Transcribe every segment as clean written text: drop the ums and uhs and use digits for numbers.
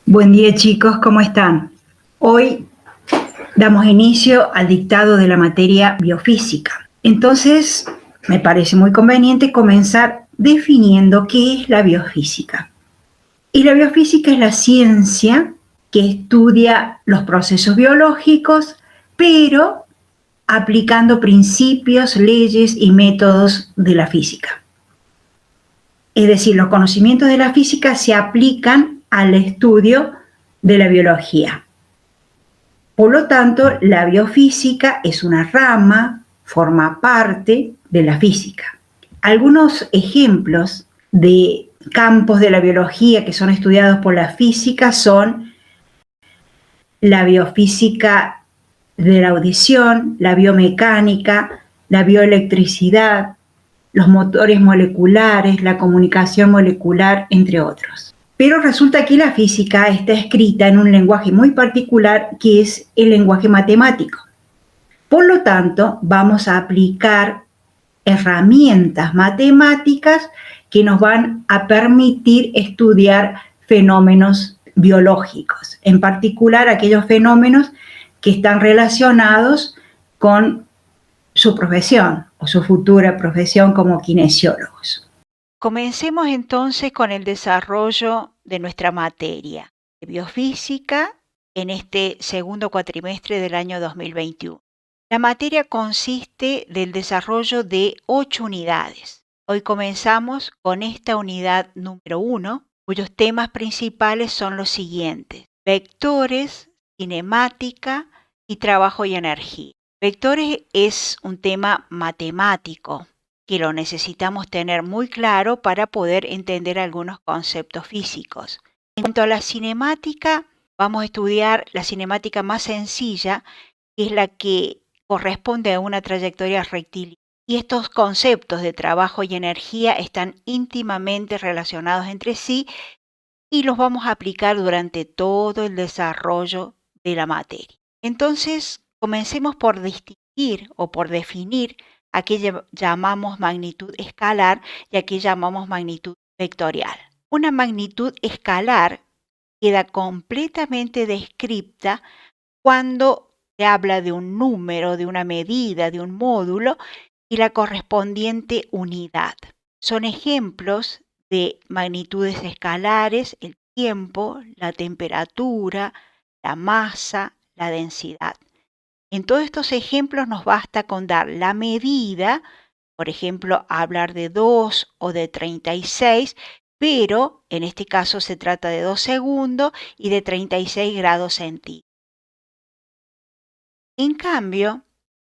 Buen día chicos, ¿cómo están? Hoy damos inicio al dictado de la materia biofísica. Entonces, me parece muy conveniente comenzar definiendo qué es la biofísica. Y la biofísica es la ciencia que estudia los procesos biológicos, pero aplicando principios, leyes y métodos de la física. Es decir, los conocimientos de la física se aplican al estudio de la biología. Por lo tanto, la biofísica es una rama, forma parte de la física. Algunos ejemplos de campos de la biología que son estudiados por la física son la biofísica de la audición, la biomecánica, la bioelectricidad, los motores moleculares, la comunicación molecular, entre otros. Pero resulta que la física está escrita en un lenguaje muy particular que es el lenguaje matemático. Por lo tanto, vamos a aplicar herramientas matemáticas que nos van a permitir estudiar fenómenos biológicos, en particular aquellos fenómenos que están relacionados con su profesión o su futura profesión como kinesiólogos. Comencemos entonces con el desarrollo de nuestra materia de biofísica en este segundo cuatrimestre del año 2021. La materia consiste del desarrollo de 8 unidades. Hoy comenzamos con esta unidad número 1, cuyos temas principales son los siguientes: vectores, cinemática y trabajo y energía. Vectores es un tema matemático que lo necesitamos tener muy claro para poder entender algunos conceptos físicos. En cuanto a la cinemática, vamos a estudiar la cinemática más sencilla, que es la que corresponde a una trayectoria rectilínea. Y estos conceptos de trabajo y energía están íntimamente relacionados entre sí y los vamos a aplicar durante todo el desarrollo de la materia. Entonces, comencemos por distinguir o por definir a qué llamamos magnitud escalar y a qué llamamos magnitud vectorial. Una magnitud escalar queda completamente descripta cuando se habla de un número, de una medida, de un módulo y la correspondiente unidad. Son ejemplos de magnitudes escalares: el tiempo, la temperatura, la masa, la densidad. En todos estos ejemplos nos basta con dar la medida, por ejemplo, hablar de 2 o de 36, pero en este caso se trata de 2 segundos y de 36 grados centígrados. En cambio,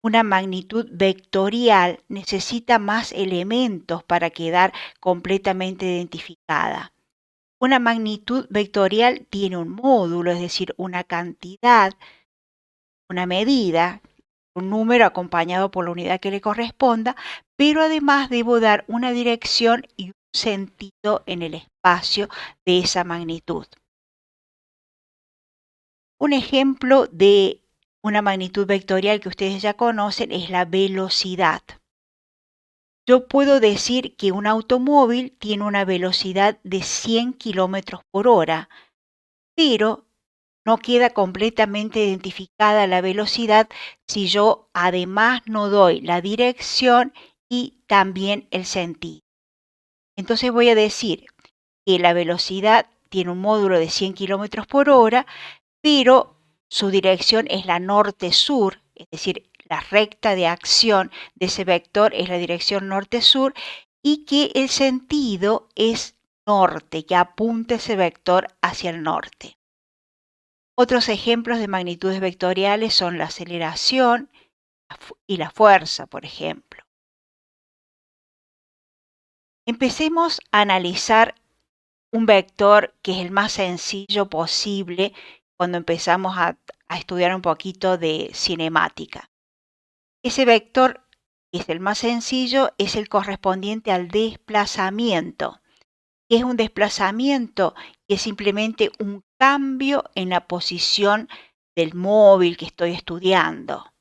una magnitud vectorial necesita más elementos para quedar completamente identificada. Una magnitud vectorial tiene un módulo, es decir, una cantidad, una medida, un número acompañado por la unidad que le corresponda, pero además debo dar una dirección y un sentido en el espacio de esa magnitud. Un ejemplo de una magnitud vectorial que ustedes ya conocen es la velocidad. Yo puedo decir que un automóvil tiene una velocidad de 100 kilómetros por hora, pero no queda completamente identificada la velocidad si yo además no doy la dirección y también el sentido. Entonces voy a decir que la velocidad tiene un módulo de 100 kilómetros por hora, pero su dirección es la norte-sur, es decir, la recta de acción de ese vector es la dirección norte-sur, y que el sentido es norte, que apunta ese vector hacia el norte. Otros ejemplos de magnitudes vectoriales son la aceleración y la fuerza, por ejemplo. Empecemos a analizar un vector que es el más sencillo posible cuando empezamos a estudiar un poquito de cinemática. Ese vector, que es el más sencillo, es el correspondiente al desplazamiento. Es un desplazamiento que es simplemente un cambio en la posición del móvil que estoy estudiando.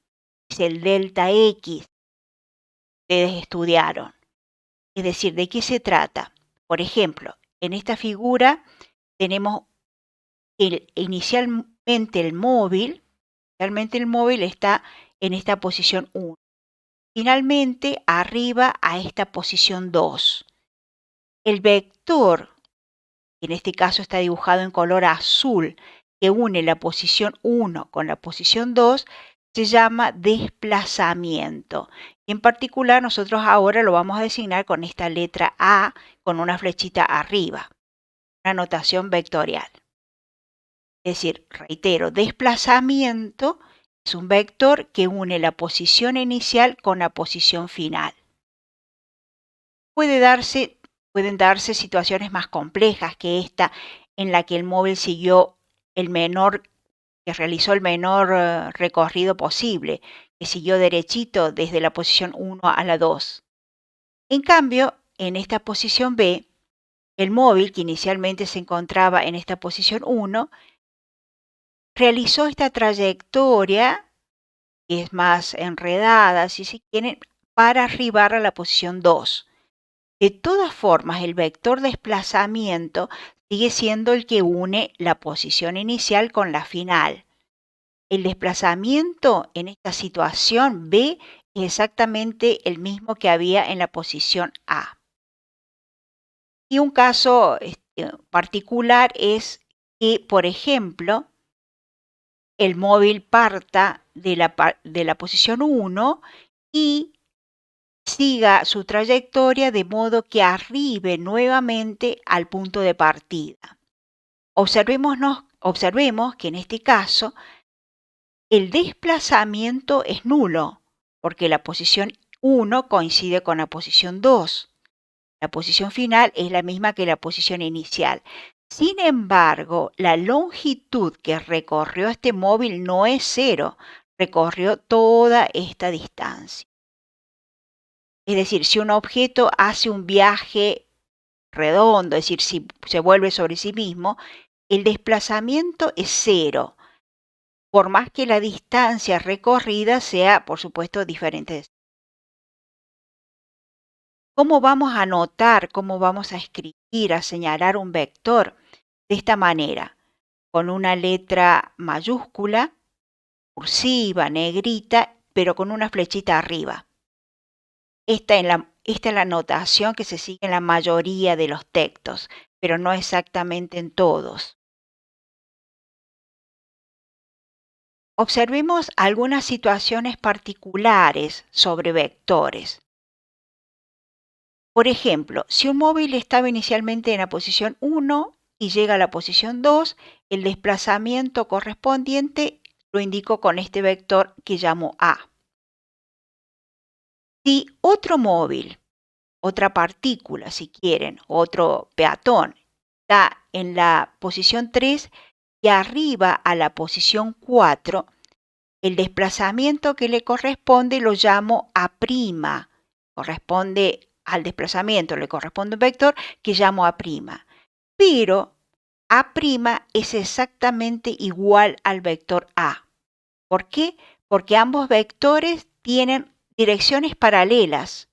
Es el delta X que ustedes estudiaron. Es decir, ¿de qué se trata? Por ejemplo, en esta figura tenemos inicialmente el móvil está en esta posición 1. Finalmente arriba a esta posición 2. El vector, que en este caso está dibujado en color azul, que une la posición 1 con la posición 2, se llama desplazamiento. Y en particular nosotros ahora lo vamos a designar con esta letra A con una flechita arriba, una notación vectorial. Es decir, reitero, desplazamiento es un vector que une la posición inicial con la posición final. Pueden darse situaciones más complejas que esta, en la que el móvil realizó el menor recorrido posible, que siguió derechito desde la posición 1 a la 2. En cambio, en esta posición B, el móvil, que inicialmente se encontraba en esta posición 1, realizó esta trayectoria, que es más enredada, si se quieren, para arribar a la posición 2. De todas formas, el vector desplazamiento sigue siendo el que une la posición inicial con la final. El desplazamiento en esta situación B es exactamente el mismo que había en la posición A. Y un caso particular es que, por ejemplo, el móvil parta de la posición 1 y siga su trayectoria de modo que arribe nuevamente al punto de partida. Observemos que en este caso el desplazamiento es nulo, porque la posición 1 coincide con la posición 2. La posición final es la misma que la posición inicial. Sin embargo, la longitud que recorrió este móvil no es 0, recorrió toda esta distancia. Es decir, si un objeto hace un viaje redondo, es decir, si se vuelve sobre sí mismo, el desplazamiento es 0, por más que la distancia recorrida sea, por supuesto, diferente. ¿Cómo vamos a anotar, cómo vamos a escribir, a señalar un vector? De esta manera, con una letra mayúscula, cursiva, negrita, pero con una flechita arriba. Esta es la notación que se sigue en la mayoría de los textos, pero no exactamente en todos. Observemos algunas situaciones particulares sobre vectores. Por ejemplo, si un móvil estaba inicialmente en la posición 1 y llega a la posición 2, el desplazamiento correspondiente lo indico con este vector que llamo A. Si otro móvil, otra partícula, si quieren, otro peatón, está en la posición 3 y arriba a la posición 4, el desplazamiento que le corresponde lo llamo A'. Corresponde al desplazamiento, le corresponde un vector que llamo A'. Pero A' es exactamente igual al vector A. ¿Por qué? Porque ambos vectores tienen direcciones paralelas,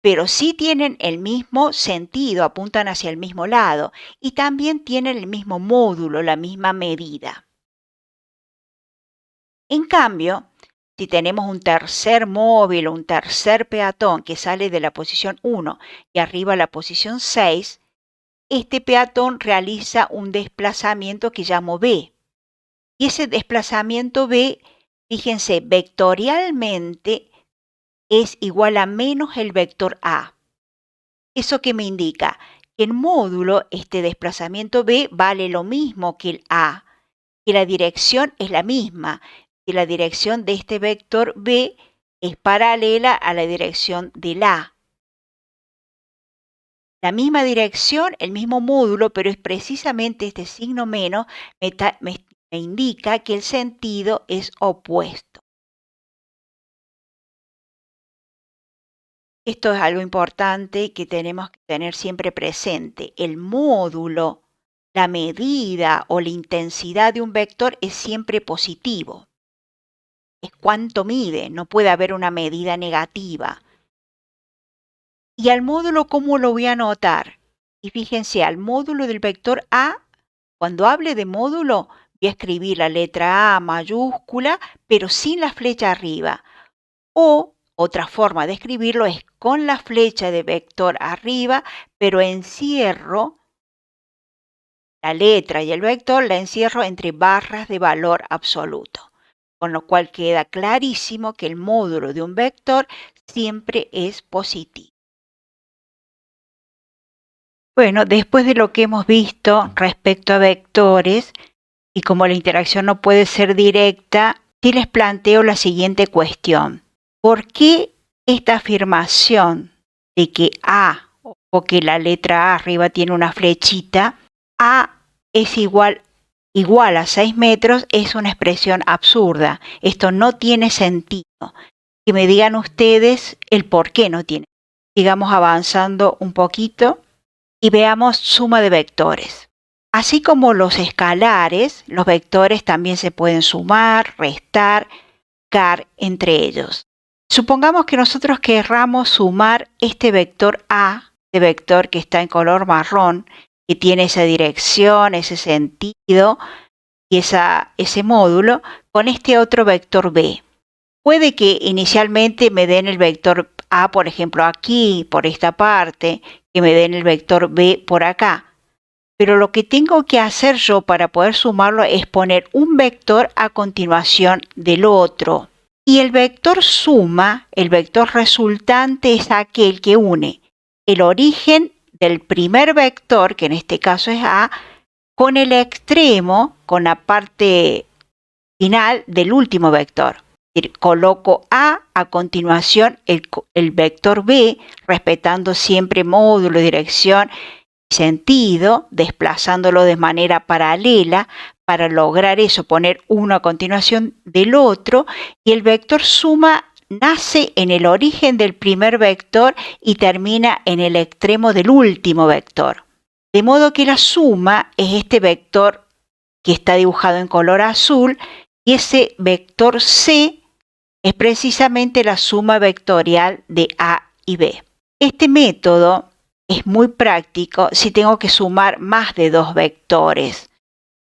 pero sí tienen el mismo sentido, apuntan hacia el mismo lado y también tienen el mismo módulo, la misma medida. En cambio, si tenemos un tercer móvil o un tercer peatón que sale de la posición 1 y arriba a la posición 6, este peatón realiza un desplazamiento que llamo B. Y ese desplazamiento B, fíjense, vectorialmente es igual a menos el vector A. ¿Eso qué me indica? Que en módulo este desplazamiento B vale lo mismo que el A, que la dirección es la misma, que la dirección de este vector B es paralela a la dirección del A. La misma dirección, el mismo módulo, pero es precisamente este signo menos me indica que el sentido es opuesto. Esto es algo importante que tenemos que tener siempre presente. El módulo, la medida o la intensidad de un vector es siempre positivo. Es cuánto mide, no puede haber una medida negativa. ¿Y al módulo cómo lo voy a anotar? Y fíjense, al módulo del vector A Cuando hable de módulo, voy a escribir la letra A mayúscula, pero sin la flecha arriba. O otra forma de escribirlo es con la flecha de vector arriba, pero encierro la letra y el vector, la encierro entre barras de valor absoluto. Con lo cual queda clarísimo que el módulo de un vector siempre es positivo. Bueno, después de lo que hemos visto respecto a vectores, y como la interacción no puede ser directa, sí les planteo la siguiente cuestión. ¿Por qué esta afirmación de que A, o que la letra A arriba tiene una flechita, A es igual a 6 metros, es una expresión absurda? Esto no tiene sentido. Que me digan ustedes el por qué no tiene. Sigamos avanzando un poquito y veamos suma de vectores. Así como los escalares, los vectores también se pueden sumar, restar, multiplicar entre ellos. Supongamos que nosotros querramos sumar este vector A, este vector que está en color marrón, que tiene esa dirección, ese sentido y ese módulo, con este otro vector B. Puede que inicialmente me den el vector A, por ejemplo, aquí, por esta parte, que me den el vector B por acá. Pero lo que tengo que hacer yo para poder sumarlo es poner un vector a continuación del otro. Y el vector suma, el vector resultante, es aquel que une el origen del primer vector, que en este caso es A, con el extremo, con la parte final del último vector. Es decir, coloco A continuación el vector B, respetando siempre módulo, dirección y sentido, desplazándolo de manera paralela para lograr eso, poner uno a continuación del otro, y el vector suma nace en el origen del primer vector y termina en el extremo del último vector. De modo que la suma es este vector que está dibujado en color azul, y ese vector C es precisamente la suma vectorial de A y B. Este método es muy práctico si tengo que sumar más de dos vectores.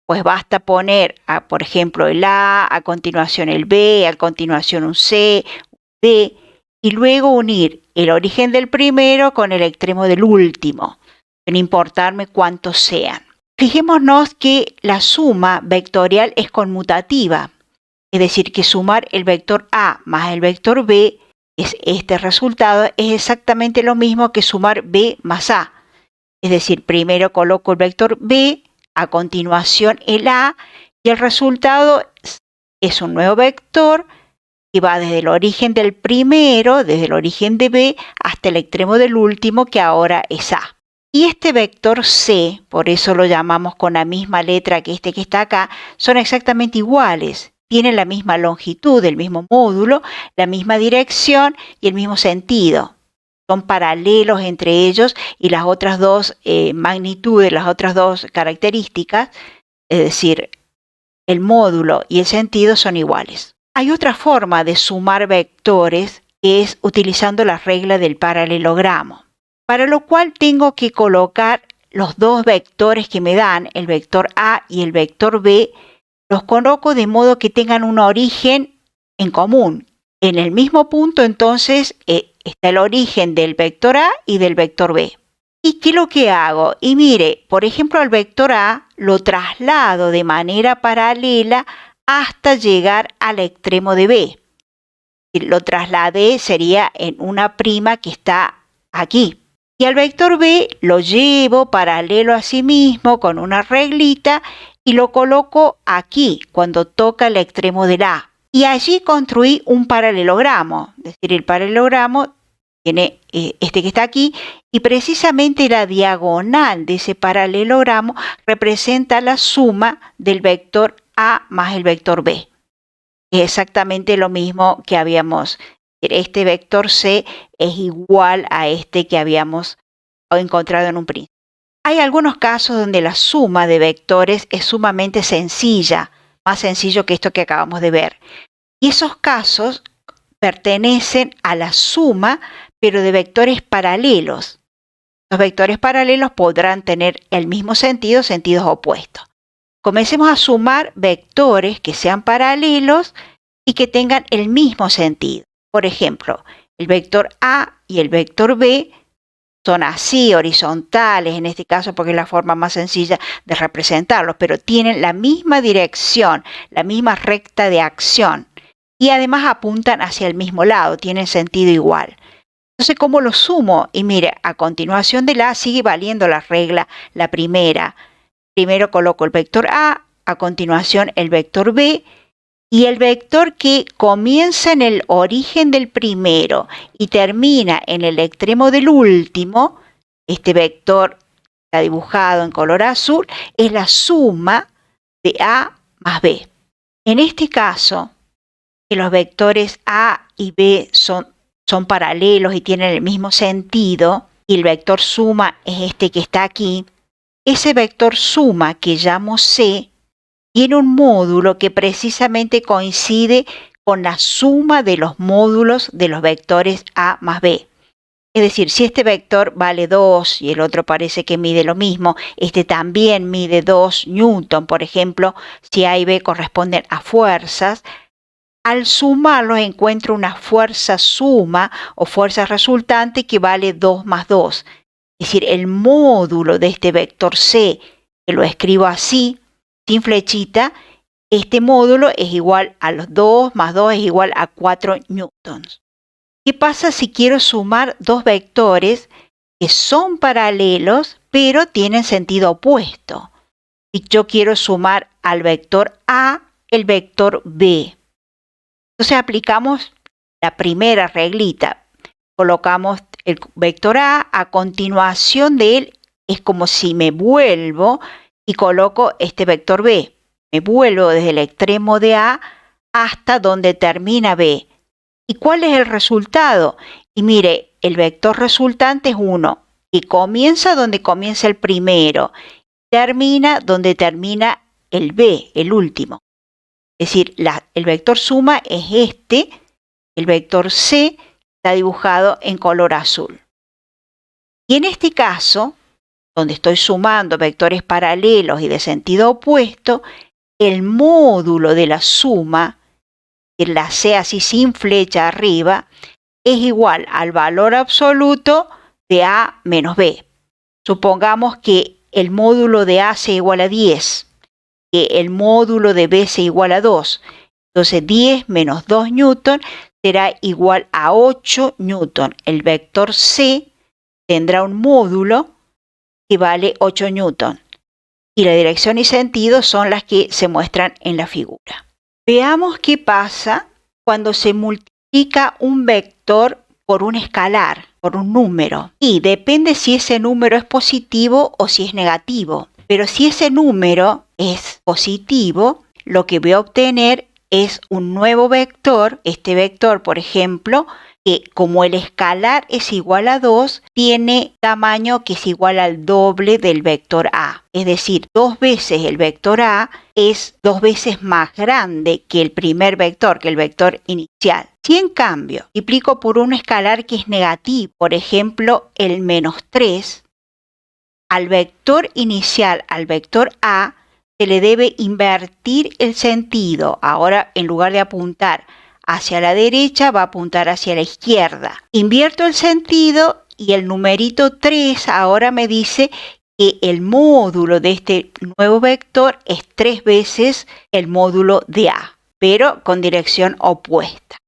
Pues basta poner, por ejemplo, el a continuación el B, a continuación un C, un D, y luego unir el origen del primero con el extremo del último, sin importarme cuántos sean. Fijémonos que la suma vectorial es conmutativa, es decir, que sumar el vector A más el vector B, este resultado es exactamente lo mismo que sumar B más A. Es decir, primero coloco el vector B, a continuación el A, y el resultado es un nuevo vector que va desde el origen del primero, desde el origen de B, hasta el extremo del último, que ahora es A. Y este vector C, por eso lo llamamos con la misma letra que este que está acá, son exactamente iguales. Tienen la misma longitud, el mismo módulo, la misma dirección y el mismo sentido. Son paralelos entre ellos, y las otras dos magnitudes, las otras dos características, es decir, el módulo y el sentido, son iguales. Hay otra forma de sumar vectores, que es utilizando la regla del paralelogramo, para lo cual tengo que colocar los dos vectores que me dan, el vector A y el vector B, los coloco de modo que tengan un origen en común. En el mismo punto, entonces, está el origen del vector A y del vector B. ¿Y qué es lo que hago? Y mire, por ejemplo, al vector A lo traslado de manera paralela hasta llegar al extremo de B. Lo trasladé, sería en una prima que está aquí. Y al vector B lo llevo paralelo a sí mismo con una reglita y lo coloco aquí cuando toca el extremo del A. Y allí construí un paralelogramo, es decir, el paralelogramo tiene este que está aquí, y precisamente la diagonal de ese paralelogramo representa la suma del vector A más el vector B. Es exactamente lo mismo que habíamos. Este vector C es igual a este que habíamos encontrado en un principio. Hay algunos casos donde la suma de vectores es sumamente sencilla, más sencillo que esto que acabamos de ver. Y esos casos pertenecen a la suma, pero de vectores paralelos. Los vectores paralelos podrán tener el mismo sentido, sentidos opuestos. comencemos a sumar vectores que sean paralelos y que tengan el mismo sentido. Por ejemplo, el vector A y el vector B son así, horizontales, en este caso porque es la forma más sencilla de representarlos, pero tienen la misma dirección, la misma recta de acción y además apuntan hacia el mismo lado, tienen sentido igual. Entonces, ¿cómo lo sumo? Y mire, a continuación de la A sigue valiendo la regla, la primera. Primero coloco el vector A continuación el vector B, y el vector que comienza en el origen del primero y termina en el extremo del último, este vector está dibujado en color azul, es la suma de A más B. En este caso, que los vectores A y B son paralelos y tienen el mismo sentido, y el vector suma es este que está aquí, ese vector suma que llamo C tiene un módulo que precisamente coincide con la suma de los módulos de los vectores A más B. Es decir, si este vector vale 2 y el otro parece que mide lo mismo, este también mide 2 newton, por ejemplo, si A y B corresponden a fuerzas, al sumarlos encuentro una fuerza suma o fuerza resultante que vale 2 más 2. Es decir, el módulo de este vector C, que lo escribo así, sin flechita, este módulo es igual a los 2 más 2 es igual a 4 newtons. ¿Qué pasa si quiero sumar dos vectores que son paralelos pero tienen sentido opuesto? Si yo quiero sumar al vector A el vector B. Entonces aplicamos la primera reglita. Colocamos el vector A continuación de él es como si me vuelvo y coloco este vector B. Me vuelvo desde el extremo de A hasta donde termina B. ¿Y cuál es el resultado? Y mire, el vector resultante es 1, que comienza donde comienza el primero, termina donde termina el B, el último. Es decir, el vector suma es este, el vector C está dibujado en color azul. Y en este caso, donde estoy sumando vectores paralelos y de sentido opuesto, el módulo de la suma, la C así sin flecha arriba, es igual al valor absoluto de A menos B. Supongamos que el módulo de A sea igual a 10, que el módulo de B sea igual a 2. Entonces 10 menos 2 newton será igual a 8 newton. El vector C tendrá un módulo que vale 8 newton. Y la dirección y sentido son las que se muestran en la figura. Veamos qué pasa cuando se multiplica un vector por un escalar, por un número. Y depende si ese número es positivo o si es negativo. Pero si ese número es positivo, lo que voy a obtener es un nuevo vector. Este vector, por ejemplo, que como el escalar es igual a 2, tiene tamaño que es igual al doble del vector A. Es decir, 2 veces el vector A es 2 veces más grande que el primer vector, que el vector inicial. Si en cambio multiplico por un escalar que es negativo, por ejemplo el menos 3, al vector inicial, al vector A, se le debe invertir el sentido. Ahora, en lugar de apuntar hacia la derecha, va a apuntar hacia la izquierda. Invierto el sentido y el numerito 3 ahora me dice que el módulo de este nuevo vector es 3 veces el módulo de A, pero con dirección opuesta.